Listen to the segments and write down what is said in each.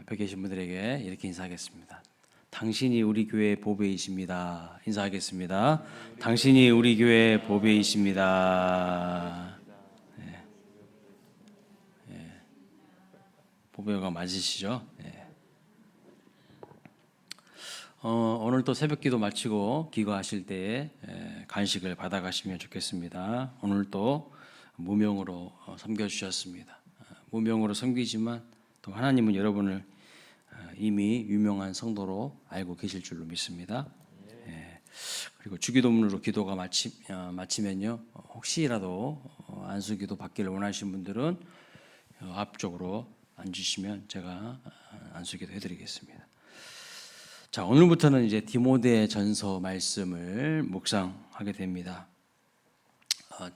옆에 계신 분들에게 이렇게 인사하겠습니다. 당신이 우리 교회의 보배이십니다. 인사하겠습니다. 당신이 우리 교회의 보배이십니다. 보배가 맞으시죠? 오늘 또 새벽기도 마치고 기거하실 때에 간식을 받아가시면 좋겠습니다. 오늘 또 무명으로 섬겨주셨습니다. 무명으로 섬기지만 또 하나님은 여러분을 이미 유명한 성도로 알고 계실 줄로 믿습니다. 그리고 주기도문으로 기도가 마치면요, 혹시라도 안수기도 받기를 원하시는 분들은 앞쪽으로 앉으시면 제가 안수기도 해드리겠습니다. 자, 오늘부터는 이제 디모데전서 말씀을 묵상하게 됩니다.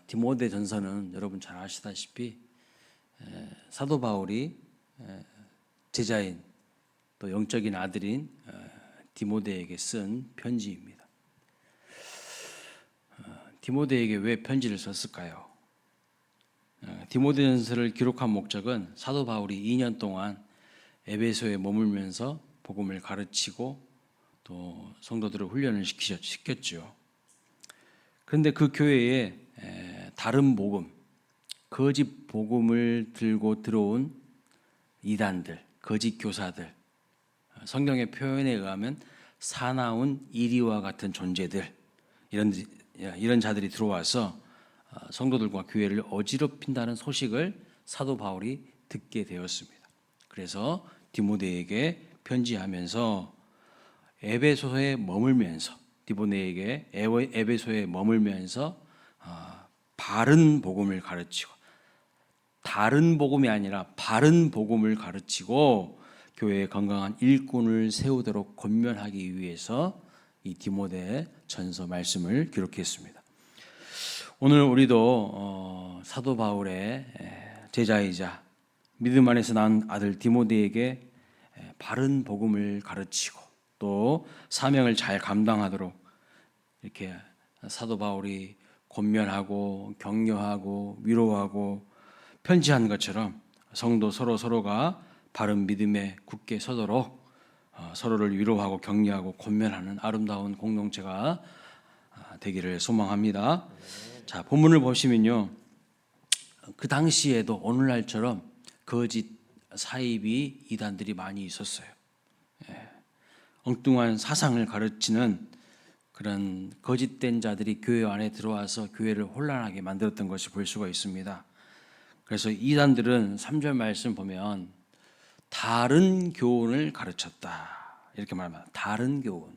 디모데전서는 여러분 잘 아시다시피 사도 바울이 제자인 또 영적인 아들인 디모데에게 쓴 편지입니다. 디모데에게 왜 편지를 썼을까요? 디모데전서를 기록한 목적은 사도 바울이 2년 동안 에베소에 머물면서 복음을 가르치고 또 성도들을 훈련을 시켰죠. 그런데 그 교회에 다른 복음, 거짓 복음을 들고 들어온 이단들, 거짓 교사들, 성경의 표현에 의하면 사나운 이리와 같은 존재들, 이런 자들이 들어와서 성도들과 교회를 어지럽힌다는 소식을 사도 바울이 듣게 되었습니다. 그래서 디모데에게 편지하면서 에베소에 머물면서 디모데에게 에베소에 머물면서 바른 복음을 가르치고, 다른 복음이 아니라 바른 복음을 가르치고 교회의 건강한 일꾼을 세우도록 권면하기 위해서 이 디모데 전서 말씀을 기록했습니다. 오늘 우리도 사도 바울의 제자이자 믿음 안에서 낳은 아들 디모데에게 바른 복음을 가르치고 또 사명을 잘 감당하도록 이렇게 사도 바울이 권면하고 격려하고 위로하고 편지한 것처럼 성도 서로가 바른 믿음에 굳게 서도록 서로를 위로하고 격려하고 권면하는 아름다운 공동체가 되기를 소망합니다. 자, 본문을 보시면요, 그 당시에도 오늘날처럼 거짓 사이비 이단들이 많이 있었어요. 엉뚱한 사상을 가르치는 그런 거짓된 자들이 교회 안에 들어와서 교회를 혼란하게 만들었던 것을 볼 수가 있습니다. 그래서 이단들은 3절 말씀 보면 다른 교훈을 가르쳤다 이렇게 말합니다. 다른 교훈,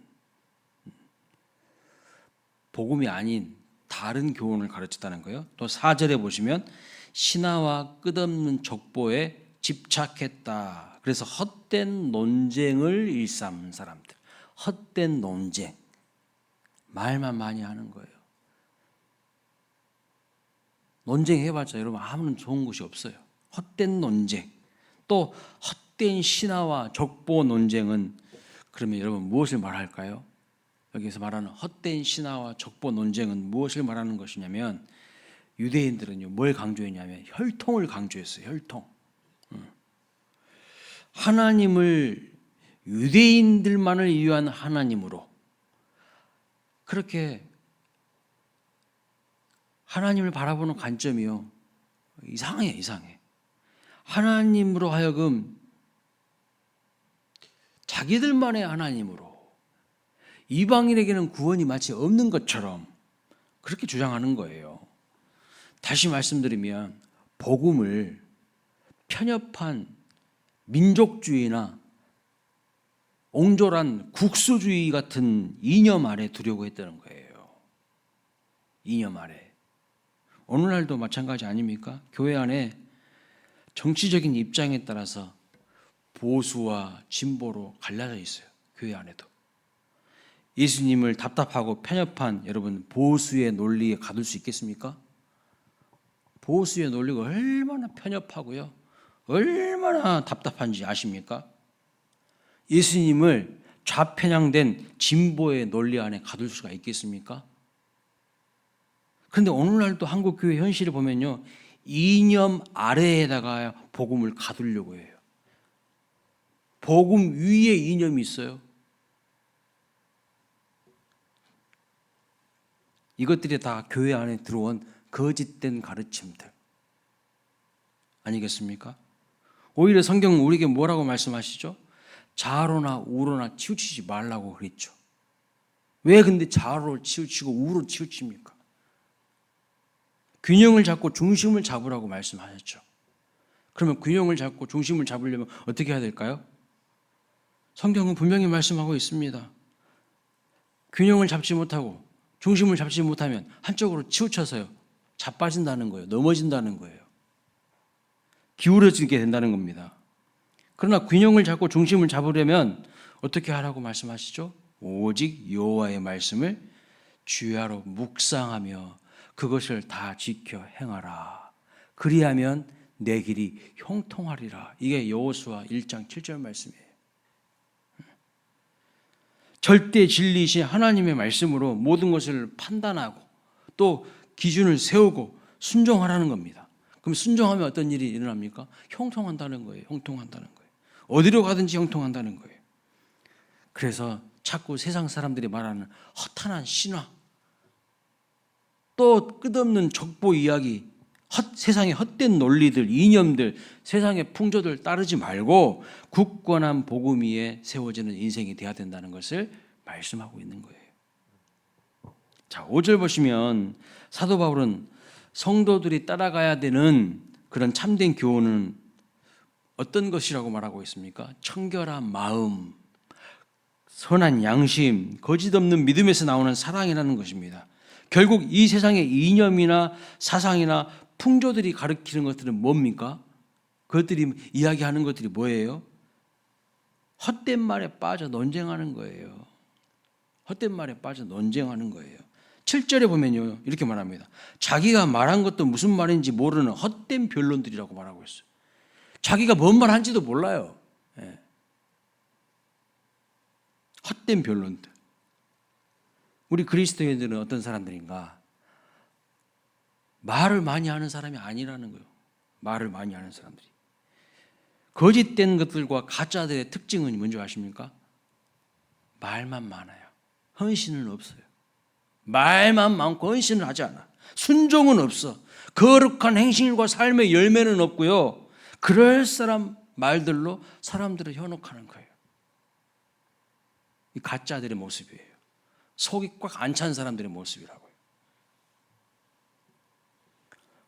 복음이 아닌 다른 교훈을 가르쳤다는 거예요. 또 4절에 보시면 신화와 끝없는 족보에 집착했다. 그래서 헛된 논쟁을 일삼은 사람들, 헛된 논쟁, 말만 많이 하는 거예요. 논쟁해봤자 여러분 아무런 좋은 것이 없어요. 헛된 논쟁, 또 헛된 신화와 족보 논쟁은 그러면 여러분 무엇을 말할까요? 여기서 말하는 헛된 신화와 족보 논쟁은 무엇을 말하는 것이냐면, 유대인들은요 뭘 강조했냐면 혈통을 강조했어요. 혈통. 하나님을 유대인들만을 위한 하나님으로, 그렇게 하나님을 바라보는 관점이요 이상해. 하나님으로 하여금 자기들만의 하나님으로 이방인에게는 구원이 마치 없는 것처럼 그렇게 주장하는 거예요. 다시 말씀드리면 복음을 편협한 민족주의나 옹졸한 국수주의 같은 이념 아래 두려고 했다는 거예요. 이념 아래. 오늘날도 마찬가지 아닙니까? 교회 안에 정치적인 입장에 따라서 보수와 진보로 갈라져 있어요. 교회 안에도. 예수님을 답답하고 편협한 여러분 보수의 논리에 가둘 수 있겠습니까? 보수의 논리가 얼마나 편협하고요, 얼마나 답답한지 아십니까? 예수님을 좌편향된 진보의 논리 안에 가둘 수가 있겠습니까? 그런데 오늘날도 한국 교회 현실을 보면요, 이념 아래에다가 복음을 가두려고 해요. 복음 위에 이념이 있어요. 이것들이 다 교회 안에 들어온 거짓된 가르침들 아니겠습니까? 오히려 성경은 우리에게 뭐라고 말씀하시죠? 좌로나 우로나 치우치지 말라고 그랬죠. 왜 근데 좌로 치우치고 우로 치우칩니까? 균형을 잡고 중심을 잡으라고 말씀하셨죠. 그러면 균형을 잡고 중심을 잡으려면 어떻게 해야 될까요? 성경은 분명히 말씀하고 있습니다. 균형을 잡지 못하고 중심을 잡지 못하면 한쪽으로 치우쳐서요. 자빠진다는 거예요. 넘어진다는 거예요. 기울어지게 된다는 겁니다. 그러나 균형을 잡고 중심을 잡으려면 어떻게 하라고 말씀하시죠? 오직 여호와의 말씀을 주야로 묵상하며 그것을 다 지켜 행하라. 그리하면 내 길이 형통하리라. 이게 여호수아 1장 7절 말씀이에요. 절대 진리이신 하나님의 말씀으로 모든 것을 판단하고 또 기준을 세우고 순종하라는 겁니다. 그럼 순종하면 어떤 일이 일어납니까? 형통한다는 거예요. 형통한다는 거예요. 어디로 가든지 형통한다는 거예요. 그래서 자꾸 세상 사람들이 말하는 허탄한 신화, 또 끝없는 족보 이야기, 세상의 헛된 논리들, 이념들, 세상의 풍조들 따르지 말고 굳건한 복음 위에 세워지는 인생이 돼야 된다는 것을 말씀하고 있는 거예요. 자, 5절 보시면 사도 바울은 성도들이 따라가야 되는 그런 참된 교훈은 어떤 것이라고 말하고 있습니까? 청결한 마음, 선한 양심, 거짓 없는 믿음에서 나오는 사랑이라는 것입니다. 결국 이 세상의 이념이나 사상이나 풍조들이 가르치는 것들은 뭡니까? 그것들이 이야기하는 것들이 뭐예요? 헛된 말에 빠져 논쟁하는 거예요. 헛된 말에 빠져 논쟁하는 거예요. 7절에 보면요 이렇게 말합니다. 자기가 말한 것도 무슨 말인지 모르는 헛된 변론들이라고 말하고 있어요. 자기가 뭔 말한지도 몰라요. 예. 헛된 변론들. 우리 그리스도인들은 어떤 사람들인가? 말을 많이 하는 사람이 아니라는 거예요. 말을 많이 하는 사람들이. 거짓된 것들과 가짜들의 특징은 뭔지 아십니까? 말만 많아요. 헌신은 없어요. 말만 많고 헌신을 하지 않아. 순종은 없어. 거룩한 행실과 삶의 열매는 없고요. 그럴 사람 말들로 사람들을 현혹하는 거예요. 이 가짜들의 모습이에요. 속이 꽉 안 찬 사람들의 모습이라고요.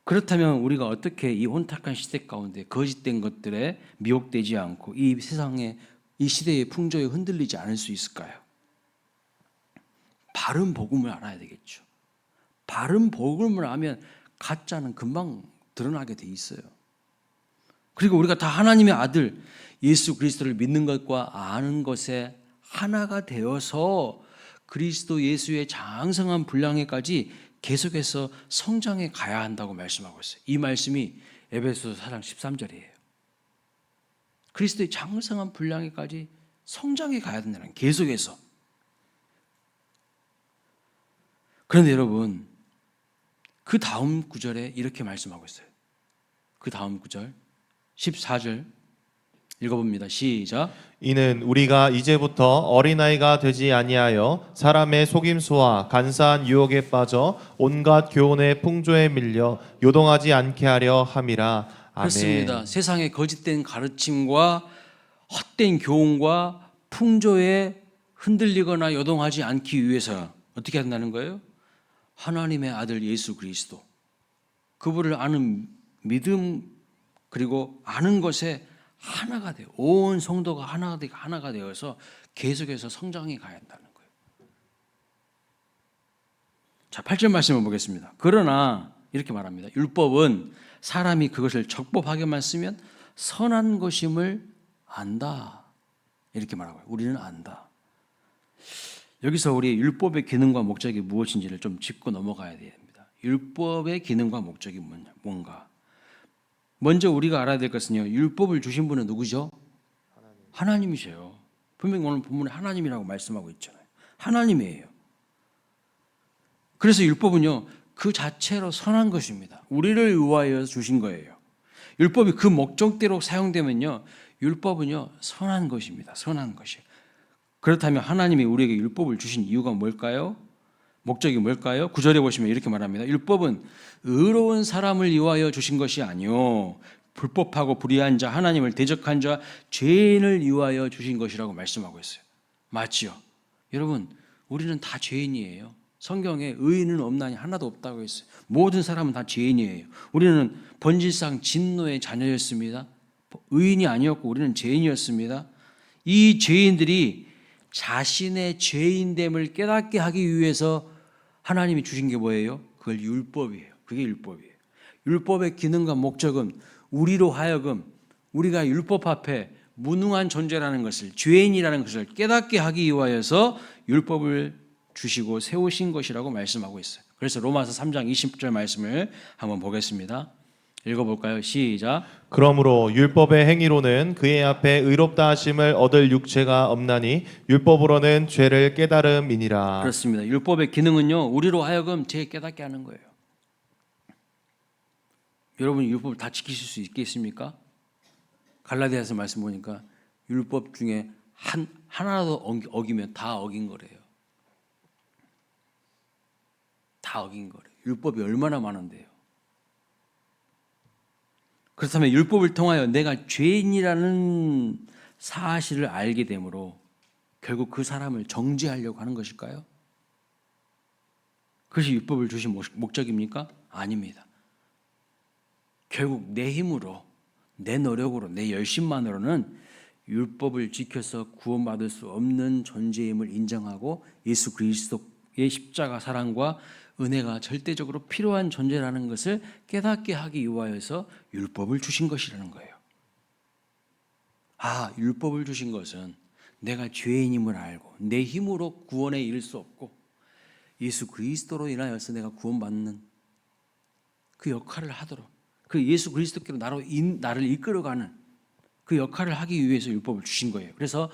그렇다면 우리가 어떻게 이 혼탁한 시대 가운데 거짓된 것들에 미혹되지 않고 이 세상의 이 시대의 풍조에 흔들리지 않을 수 있을까요? 바른 복음을 알아야 되겠죠. 바른 복음을 알면 가짜는 금방 드러나게 돼 있어요. 그리고 우리가 다 하나님의 아들 예수 그리스도를 믿는 것과 아는 것에 하나가 되어서 그리스도 예수의 장성한 분량에까지 계속해서 성장해 가야 한다고 말씀하고 있어요. 이 말씀이 에베소서 4장 13절이에요. 그리스도의 장성한 분량에까지 성장해 가야 된다는 거예요. 계속해서. 그런데 여러분 그 다음 구절에 이렇게 말씀하고 있어요. 그 다음 구절 14절 읽어봅니다. 시작. 이는 우리가 이제부터 어린아이가 되지 아니하여 사람의 속임수와 간사한 유혹에 빠져 온갖 교훈의 풍조에 밀려 요동하지 않게 하려 함이라. 아멘. 그렇습니다. 세상의 거짓된 가르침과 헛된 교훈과 풍조에 흔들리거나 요동하지 않기 위해서 어떻게 한다는 거예요? 하나님의 아들 예수 그리스도 그분을 아는 믿음 그리고 아는 것에 하나가 돼요. 온 성도가 하나가 되어서 계속해서 성장해 가야 한다는 거예요. 자, 8절 말씀을 보겠습니다. 그러나 이렇게 말합니다. 율법은 사람이 그것을 적법하게만 쓰면 선한 것임을 안다. 이렇게 말하고 우리는 안다. 여기서 우리 율법의 기능과 목적이 무엇인지를 좀 짚고 넘어가야 됩니다. 율법의 기능과 목적이 뭔가? 먼저 우리가 알아야 될 것은요. 율법을 주신 분은 누구죠? 하나님이세요. 분명히 오늘 본문에 하나님이라고 말씀하고 있잖아요. 하나님이에요. 그래서 율법은요. 그 자체로 선한 것입니다. 우리를 위하여 주신 거예요. 율법이 그 목적대로 사용되면요. 율법은요 선한 것입니다. 선한 것이에요. 그렇다면 하나님이 우리에게 율법을 주신 이유가 뭘까요? 목적이 뭘까요? 9절에 보시면 이렇게 말합니다. 율법은 의로운 사람을 위하여 주신 것이 아니요 불법하고 불의한 자, 하나님을 대적한 자, 죄인을 위하여 주신 것이라고 말씀하고 있어요. 맞지요? 여러분, 우리는 다 죄인이에요. 성경에 의인은 없나니 하나도 없다고 했어요. 모든 사람은 다 죄인이에요. 우리는 본질상 진노의 자녀였습니다. 의인이 아니었고 우리는 죄인이었습니다. 이 죄인들이 자신의 죄인됨을 깨닫게 하기 위해서 하나님이 주신 게 뭐예요? 그걸 율법이에요. 그게 율법이에요. 율법의 기능과 목적은 우리로 하여금 우리가 율법 앞에 무능한 존재라는 것을, 죄인이라는 것을 깨닫게 하기 위하여서 율법을 주시고 세우신 것이라고 말씀하고 있어요. 그래서 로마서 3장 20절 말씀을 한번 보겠습니다. 읽어볼까요? 시작. 그러므로 율법의 행위로는 그의 앞에 의롭다 하심을 얻을 육체가 없나니 율법으로는 죄를 깨달음이니라. 그렇습니다. 율법의 기능은요, 우리로 하여금 죄 깨닫게 하는 거예요. 여러분 율법을 다 지키실 수 있겠습니까? 갈라디아서 말씀 보니까 율법 중에 하나라도 어기면 다 어긴 거래요. 다 어긴 거래요. 율법이 얼마나 많은데요. 그렇다면 율법을 통하여 내가 죄인이라는 사실을 알게 되므로 결국 그 사람을 정죄하려고 하는 것일까요? 그것이 율법을 주신 목적입니까? 아닙니다. 결국 내 힘으로, 내 노력으로, 내 열심만으로는 율법을 지켜서 구원받을 수 없는 존재임을 인정하고 예수 그리스도의 십자가 사랑과 은혜가 절대적으로 필요한 존재라는 것을 깨닫게 하기 위하여서 율법을 주신 것이라는 거예요. 아, 율법을 주신 것은 내가 죄인임을 알고 내 힘으로 구원에 이를 수 없고 예수 그리스도로 인하여서 내가 구원받는 그 역할을 하도록, 그 예수 그리스도께로 나를 이끌어가는 그 역할을 하기 위해서 율법을 주신 거예요. 그래서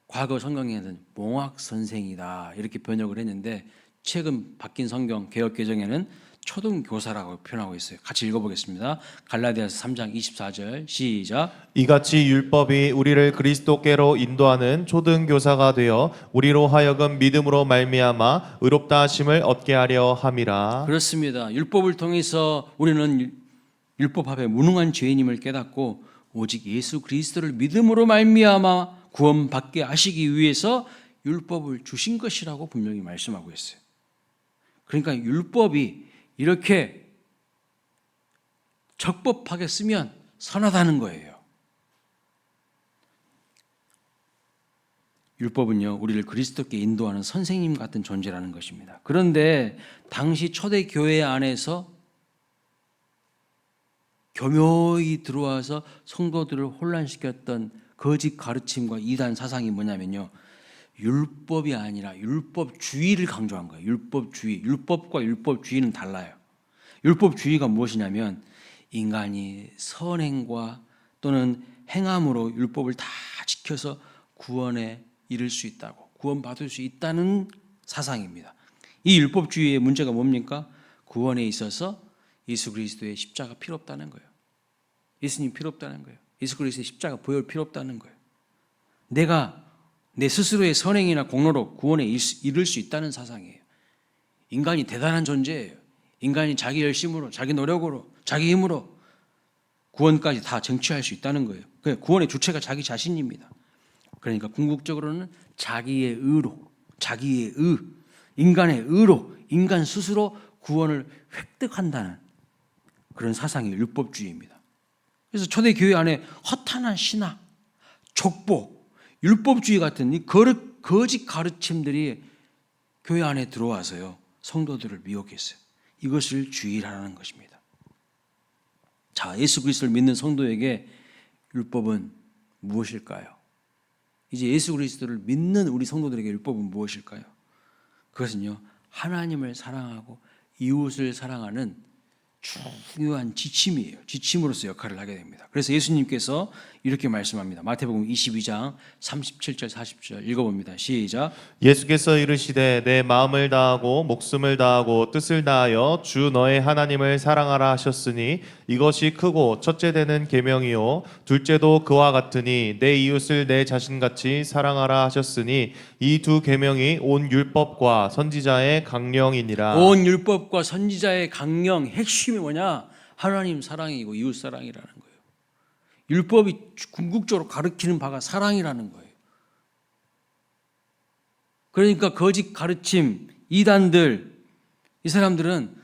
과거 성경에는 몽학 선생이다 이렇게 번역을 했는데 최근 바뀐 성경 개역개정에는 초등교사라고 표현하고 있어요. 같이 읽어보겠습니다. 갈라디아서 3장 24절 시작. 이같이 율법이 우리를 그리스도께로 인도하는 초등교사가 되어 우리로 하여금 믿음으로 말미암아 의롭다 하심을 얻게 하려 함이라. 그렇습니다. 율법을 통해서 우리는 율법 앞에 무능한 죄인임을 깨닫고 오직 예수 그리스도를 믿음으로 말미암아 구원받게 하시기 위해서 율법을 주신 것이라고 분명히 말씀하고 있어요. 그러니까 율법이 이렇게 적법하게 쓰면 선하다는 거예요. 율법은요, 우리를 그리스도께 인도하는 선생님 같은 존재라는 것입니다. 그런데 당시 초대 교회 안에서 교묘히 들어와서 성도들을 혼란시켰던 거짓 가르침과 이단 사상이 뭐냐면요, 율법이 아니라 율법주의를 강조한 거예요. 율법주의. 율법과 율법주의는 달라요. 율법주의가 무엇이냐면 인간이 선행과 또는 행함으로 율법을 다 지켜서 구원에 이를 수 있다고, 구원받을 수 있다는 사상입니다. 이 율법주의의 문제가 뭡니까? 구원에 있어서 예수 그리스도의 십자가 필요 없다는 거예요. 예수님 필요 없다는 거예요. 예수 그리스도의 십자가 보혈 필요 없다는 거예요. 내가 내 스스로의 선행이나 공로로 구원에 이를 수 있다는 사상이에요. 인간이 대단한 존재예요. 인간이 자기 열심으로, 자기 노력으로, 자기 힘으로 구원까지 다 쟁취할 수 있다는 거예요. 구원의 주체가 자기 자신입니다. 그러니까 궁극적으로는 자기의 의로, 자기의 인간의 의로, 인간 스스로 구원을 획득한다는 그런 사상이 율법주의입니다. 그래서 초대 교회 안에 허탄한 신학, 족보, 율법주의 같은 이 거짓 가르침들이 교회 안에 들어와서요, 성도들을 미혹했어요. 이것을 주의하라는 것입니다. 자, 예수 그리스도를 믿는 성도에게 율법은 무엇일까요? 이제 예수 그리스도를 믿는 우리 성도들에게 율법은 무엇일까요? 그것은요, 하나님을 사랑하고 이웃을 사랑하는 중요한 지침이에요. 지침으로서 역할을 하게 됩니다. 그래서 예수님께서 이렇게 말씀합니다. 마태복음 22장 37절 40절 읽어봅니다. 시작. 예수께서 이르시되 내 마음을 다하고 목숨을 다하고 뜻을 다하여 주 너의 하나님을 사랑하라 하셨으니 이것이 크고 첫째 되는 계명이요 둘째도 그와 같으니 내 이웃을 내 자신같이 사랑하라 하셨으니 이 두 계명이 온 율법과 선지자의 강령이니라. 온 율법과 선지자의 강령 핵심이 뭐냐? 하나님 사랑이고 이웃 사랑이라는 거예요. 율법이 궁극적으로 가르치는 바가 사랑이라는 거예요. 그러니까 거짓 가르침, 이단들, 이 사람들은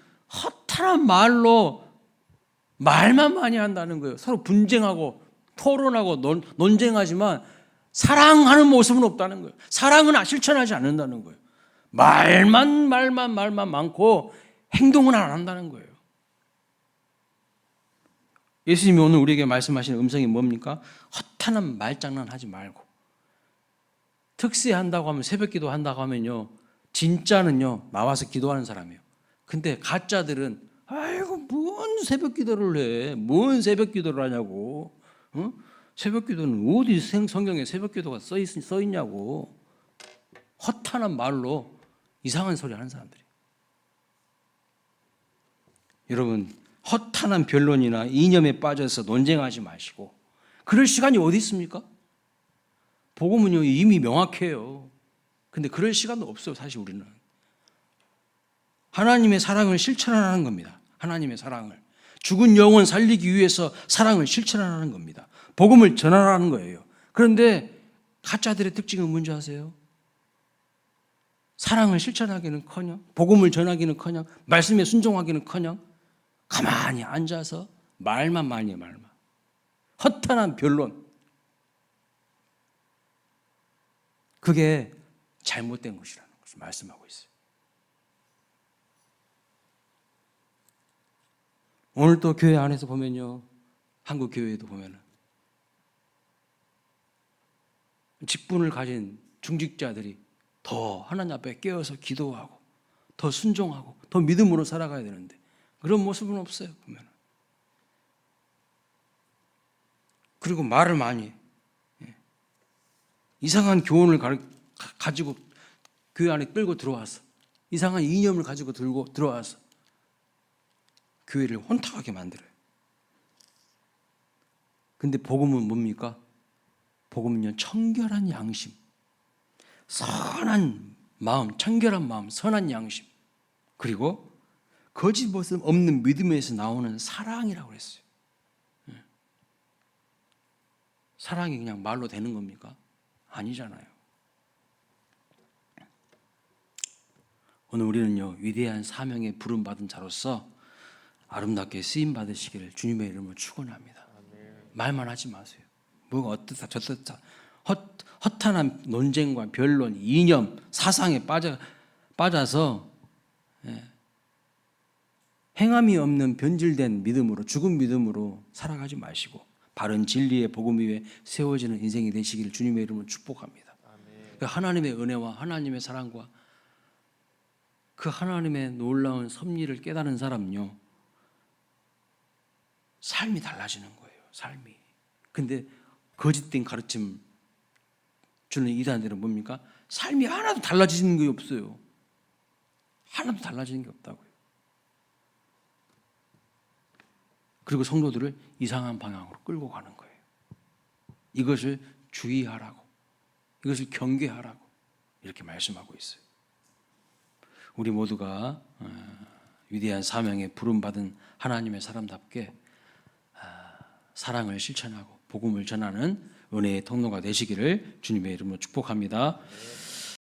허탈한 말로 말만 많이 한다는 거예요. 서로 분쟁하고 토론하고 논쟁하지만 사랑하는 모습은 없다는 거예요. 사랑은 실천하지 않는다는 거예요. 말만 많고 행동은 안 한다는 거예요. 예수님이 오늘 우리에게 말씀하시는 음성이 뭡니까? 허탄한 말장난 하지 말고, 특세한다고 하면, 새벽기도 한다고 하면요, 진짜는요 나와서 기도하는 사람이에요. 근데 가짜들은 아이고 뭔 새벽기도를 해, 뭔 새벽기도를 하냐고, 어? 새벽기도는 어디 성경에 새벽기도가 써 있냐고. 허탄한 말로 이상한 소리 하는 사람들이에요. 여러분, 허탄한 변론이나 이념에 빠져서 논쟁하지 마시고, 그럴 시간이 어디 있습니까? 복음은요 이미 명확해요. 근데 그럴 시간도 없어요. 사실 우리는 하나님의 사랑을 실천하는 겁니다. 하나님의 사랑을, 죽은 영혼 살리기 위해서 사랑을 실천하는 겁니다. 복음을 전하라는 거예요. 그런데 가짜들의 특징은 뭔지 아세요? 사랑을 실천하기는커녕, 복음을 전하기는커녕, 말씀에 순종하기는커녕 가만히 앉아서 말만 많이 말만, 허탄한 변론. 그게 잘못된 것이라는 것을 말씀하고 있어요. 오늘 또 교회 안에서 보면요, 한국 교회에도 보면은 직분을 가진 중직자들이 더 하나님 앞에 깨어서 기도하고 더 순종하고 더 믿음으로 살아가야 되는데 그런 모습은 없어요. 보면. 그리고 말을 많이 해. 이상한 교훈을 가지고 교회 안에 끌고 들어와서, 이상한 이념을 가지고 들어와서 교회를 혼탁하게 만들어요. 근데 복음은 뭡니까? 복음은요 청결한 양심, 선한 마음, 청결한 마음, 선한 양심, 그리고 거짓 모습 없는 믿음에서 나오는 사랑이라고 그랬어요. 사랑이 그냥 말로 되는 겁니까? 아니잖아요. 오늘 우리는요 위대한 사명에 부름받은 자로서 아름답게 쓰임 받으시기를 주님의 이름으로 축원합니다. 말만 하지 마세요. 뭐가 어떻다 저떻다 허탄한 논쟁과 변론, 이념, 사상에 빠져서 행함이 없는 변질된 믿음으로, 죽은 믿음으로 살아가지 마시고 바른 진리의 복음 위에 세워지는 인생이 되시기를 주님의 이름으로 축복합니다. 그 하나님의 은혜와 하나님의 사랑과 그 하나님의 놀라운 섭리를 깨달은 사람은요 삶이 달라지는 거예요. 삶이. 근데 거짓된 가르침 주는 이단들은 뭡니까? 삶이 하나도 달라지는 게 없어요. 하나도 달라지는 게 없다고요. 그리고 성도들을 이상한 방향으로 끌고 가는 거예요. 이것을 주의하라고, 이것을 경계하라고 이렇게 말씀하고 있어요. 우리 모두가 위대한 사명에 부름받은 하나님의 사람답게 사랑을 실천하고 복음을 전하는 은혜의 통로가 되시기를 주님의 이름으로 축복합니다.